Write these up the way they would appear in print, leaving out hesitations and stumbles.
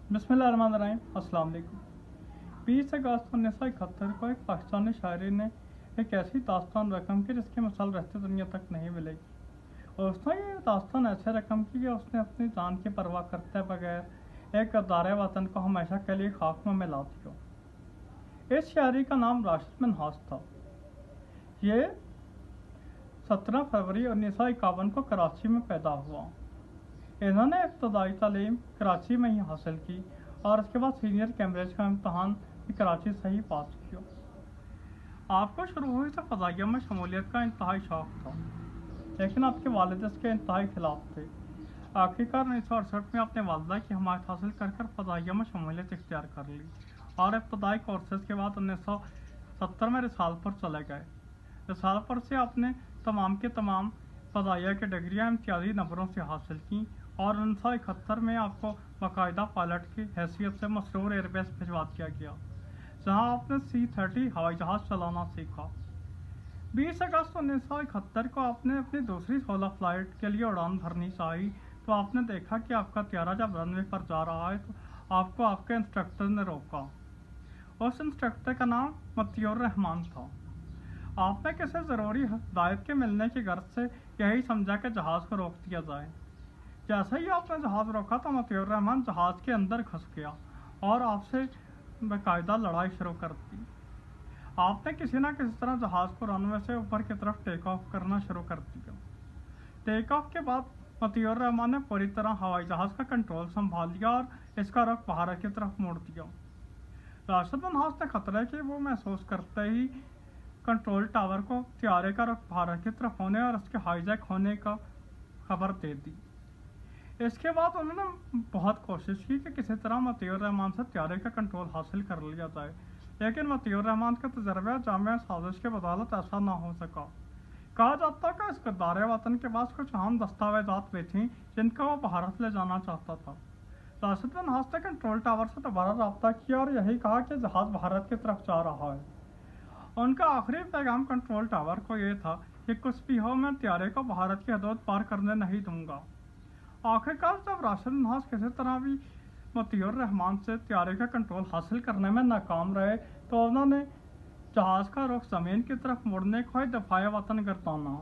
बिस्मिल्लाहिर्रहमानिर्रहीम। अस्सलाम वालेकुम। 20 अगस्त 1971 को एक पाकिस्तानी शायरी ने एक ऐसी दास्तान रकम की जिसकी मिसाल रहती दुनिया तक नहीं मिलेगी। और उसने ये दास्तान ऐसे रकम की कि उसने अपनी जान की परवाह करते बगैर एक गद्दार वतन को हमेशा के लिए खाक में मिला दिया। इस शायरी का नाम राशिद मिन्हाज था। ये 17 फरवरी 1951 को कराची में पैदा हुआ। इन्होंने इब्तदाई तालीम कराची में ही हासिल की और उसके बाद सीनियर कैम्ब्रिज का इम्तहान भी कराची से ही पास किया। आपको शुरू हुई से फ़ज़ाइया में शमूलियत का इंतहाई शौक़ था, लेकिन आपके वालिद इसके इंतहाई खिलाफ थे। आखिरकार 1968 में अपने वालदा की हमायत हासिल कर फ़ज़ाइया में शमूलियत इख्तियार कर ली और इब्तदाई कोर्सेज के बाद 1970 में रिसालपुर चले गए। रिसालपुर से आपने तमाम के तमाम फ़ज़ाइया की डिग्रियाँ इम्तियाजी नंबरों से हासिल की और 1971 में आपको बाकायदा पायलट की हैसियत से मसरूर एयरबेस भिजवा दिया गया, जहां आपने C-30 हवाई जहाज़ चलाना सीखा। 20 अगस्त 1971 को आपने अपनी दूसरी सोलो फ्लाइट के लिए उड़ान भरनी चाहिए तो आपने देखा कि आपका त्यारा जब रनवे पर जा रहा है तो आपको आपके इंस्ट्रक्टर ने रोका। उस इंस्ट्रक्टर का नाम मतियुर रहमान था। आपने किसी ज़रूरी हिदायत के मिलने की गर्ज से यही समझा कि जहाज़ को रोक दिया जाए। जैसे ही आपने जहाज़ रोका तो मतियुर रहमान जहाज़ के अंदर घुस गया और आपसे बाकायदा लड़ाई शुरू कर दी। आपने किसी न किसी तरह जहाज़ को रनवे से ऊपर की तरफ टेक ऑफ करना शुरू कर दिया। टेक ऑफ के बाद मतियुर रहमान ने पूरी तरह हवाई जहाज़ का कंट्रोल संभाल लिया और इसका रुख भारत की तरफ मोड़ दिया। राशिद मिन्हाज ने खतरे की वो महसूस करते ही कंट्रोल टावर को त्यारे का रुख भारत की तरफ होने और उसके हाईजैक होने का खबर दे दी। इसके बाद उन्होंने बहुत कोशिश की कि किसी तरह मतियुर रहमान से त्यारे का कंट्रोल हासिल कर लिया जाए, लेकिन मतियुर रहमान का तजर्बा जामिया साजिश के बदौलत ऐसा ना हो सका। कहा जाता कि इस गद्दार वतन के पास कुछ अहम दस्तावेजात भी थीं जिनका वो भारत ले जाना चाहता था। राशिद मिन्हाज ने कंट्रोल टावर से दोबारा रब्ता किया और यही कहा कि जहाज़ भारत की तरफ जा रहा है। उनका आखिरी पैगाम कंट्रोल टावर को ये था कि कुछ भी हो, मैं त्यारे को भारत की हदूद पार करने नहीं दूंगा। आखिरकार जब राशिद मिन्हाज किसी तरह भी मतियुर रहमान से त्यारे का कंट्रोल हासिल करने में नाकाम रहे तो उन्होंने जहाज़ का रुख ज़मीन की तरफ मुड़ने को ही दफाए वतन गर्दाना।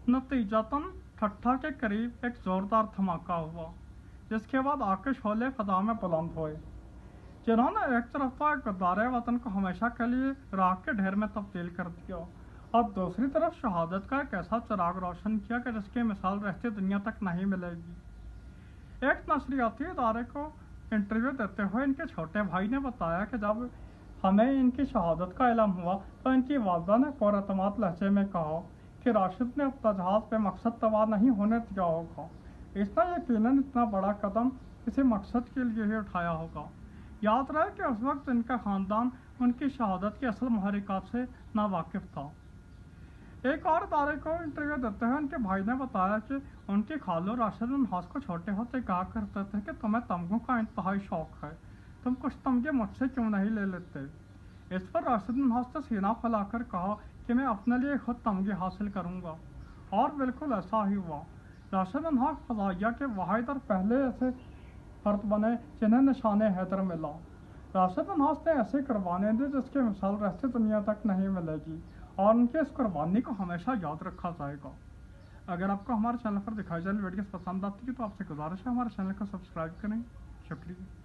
नतीजतन ठट्ठा के करीब एक ज़ोरदार धमाका हुआ, जिसके बाद आके शोले फ़ज़ा में बुलंद हुए, जिन्होंने एक तरफ गद्दार वतन को हमेशा के लिए राख के ढेर में तब्दील कर दिया और दूसरी तरफ शहादत का एक ऐसा चिराग रोशन किया कि जिसकी मिसाल रहती दुनिया तक नहीं मिलेगी। एक नशरियाती इदारे को इंटरव्यू देते हुए इनके छोटे भाई ने बताया कि जब हमें इनकी शहादत का इल्म हुआ तो इनकी वालदा ने पुरएतमाद लहजे में कहा कि राशिद ने अपना जहाज़ पे मकसद तबाह नहीं होने दिया होगा। इसने यकीनन इतना बड़ा कदम किसी मकसद के लिए ही उठाया होगा। याद रहे कि उस वक्त इनका ख़ानदान उनकी शहादत की असल महरिकात से नावाकिफ़ था। एक और इदारे को इंटरव्यू देते हुए उनके भाई ने बताया कि उनकी खालो राशिद मिन्हाज को छोटे होते कहा करते थे कि तुम्हें तमगों का इंतहाई शौक़ है, तुम कुछ तमगे मुझसे क्यों नहीं ले लेते। इस पर राशिद मिन्हाज ने सीना फैलाकर कहा कि मैं अपने लिए खुद तमगे हासिल करूँगा, और बिल्कुल ऐसा ही हुआ। राशिद मिन्हाज फ़ज़ाइया के वाहिद और पहले ऐसे फर्द बने जिन्हें निशान हैदर मिला। राशिद मिन्हाज ने ऐसी कुर्बानी दी जिसकी मिसाल रहती दुनिया तक नहीं मिलेगी और उनकी इस कुर्बानी को हमेशा याद रखा जाएगा। अगर आपको हमारे चैनल पर दिखाई जाने वीडियोस पसंद आती है तो आपसे गुजारिश है हमारे चैनल को सब्सक्राइब करें। शुक्रिया।